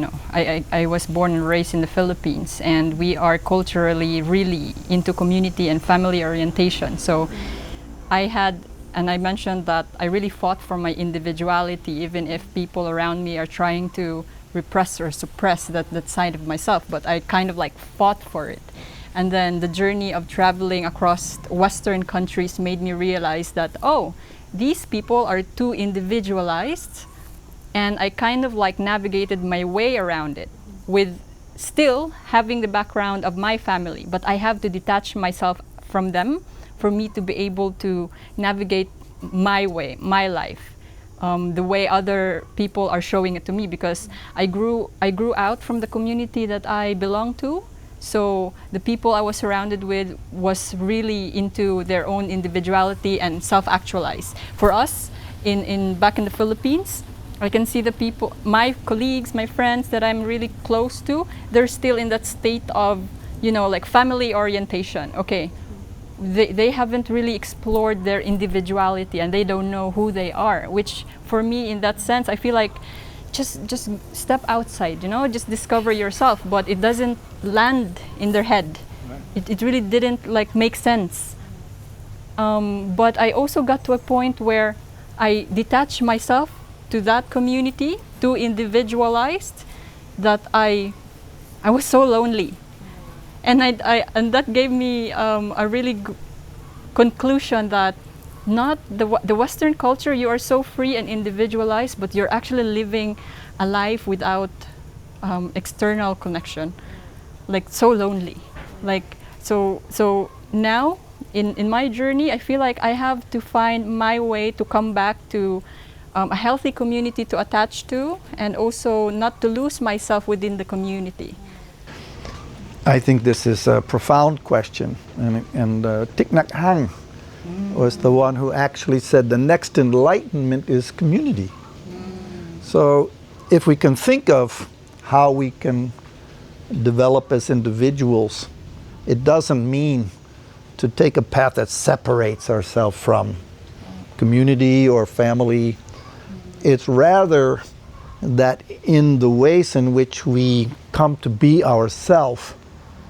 I was born and raised in the Philippines, and we are culturally really into community and family orientation. So I mentioned that I really fought for my individuality, even if people around me are trying to repress or suppress that side of myself, but I kind of like fought for it. And then the journey of traveling across Western countries made me realize that, oh, these people are too individualized, and I kind of like navigated my way around it with still having the background of my family, but I have to detach myself from them for me to be able to navigate my way, my life, the way other people are showing it to me, because I grew out from the community that I belong to. So the people I was surrounded with was really into their own individuality and self-actualize. For us, in back in the Philippines, I can see the people, my colleagues, my friends that I'm really close to, they're still in that state of, like family orientation. Okay, they haven't really explored their individuality and they don't know who they are, which for me, in that sense, I feel like just step outside, just discover yourself, but it doesn't land in their head. It really didn't like make sense. But I also got to a point where I detached myself to that community, too individualized, that I was so lonely. And and that gave me a really conclusion that not the Western culture, you are so free and individualized, but you're actually living a life without external connection, like so lonely. Like so now in my journey, I feel like I have to find my way to come back to a healthy community to attach to, and also not to lose myself within the community. I think this is a profound question, and Thich Nhat Hanh was the one who actually said the next enlightenment is community. So if we can think of how we can develop as individuals, it doesn't mean to take a path that separates ourselves from community or family. It's rather that in the ways in which we come to be ourselves,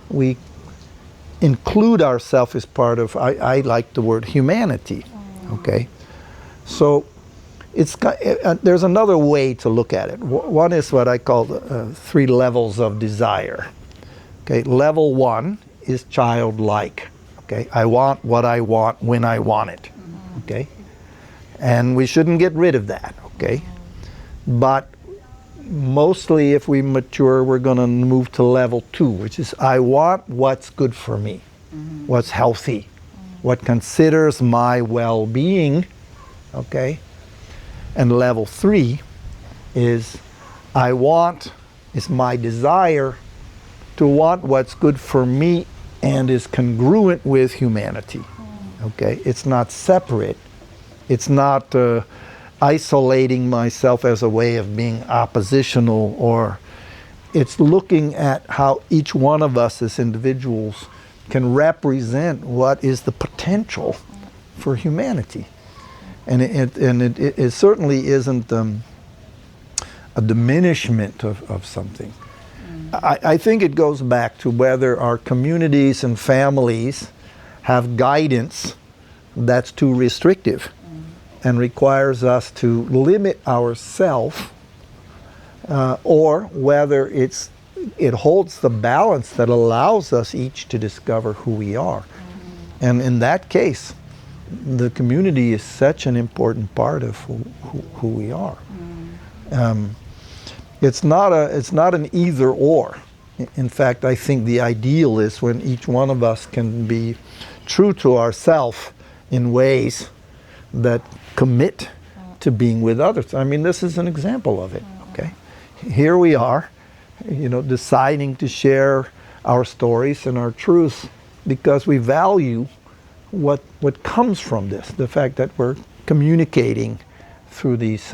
we include ourselves as part of, I like the word humanity, okay? So there's another way to look at it. One is what I call the 3 levels of desire. Okay, level 1 is childlike. Okay, I want what I want when I want it. Okay, and we shouldn't get rid of that. Okay, but mostly if we mature, we're going to move to level 2, which is I want what's good for me, what's healthy, what considers my well-being. Okay, and level 3 is is my desire to want what's good for me and is congruent with humanity. Okay, it's not separate. It's not isolating myself as a way of being oppositional, or it's looking at how each one of us as individuals can represent what is the potential for humanity. And it certainly isn't a diminishment of something. I think it goes back to whether our communities and families have guidance that's too restrictive and requires us to limit ourselves, or whether it holds the balance that allows us each to discover who we are. And in that case, the community is such an important part of who we are. It's not an either or. In fact, I think the ideal is when each one of us can be true to ourselves in ways that commit to being with others. I mean, this is an example of it. Okay, here we are, deciding to share our stories and our truths because we value what comes from this, the fact that we're communicating through these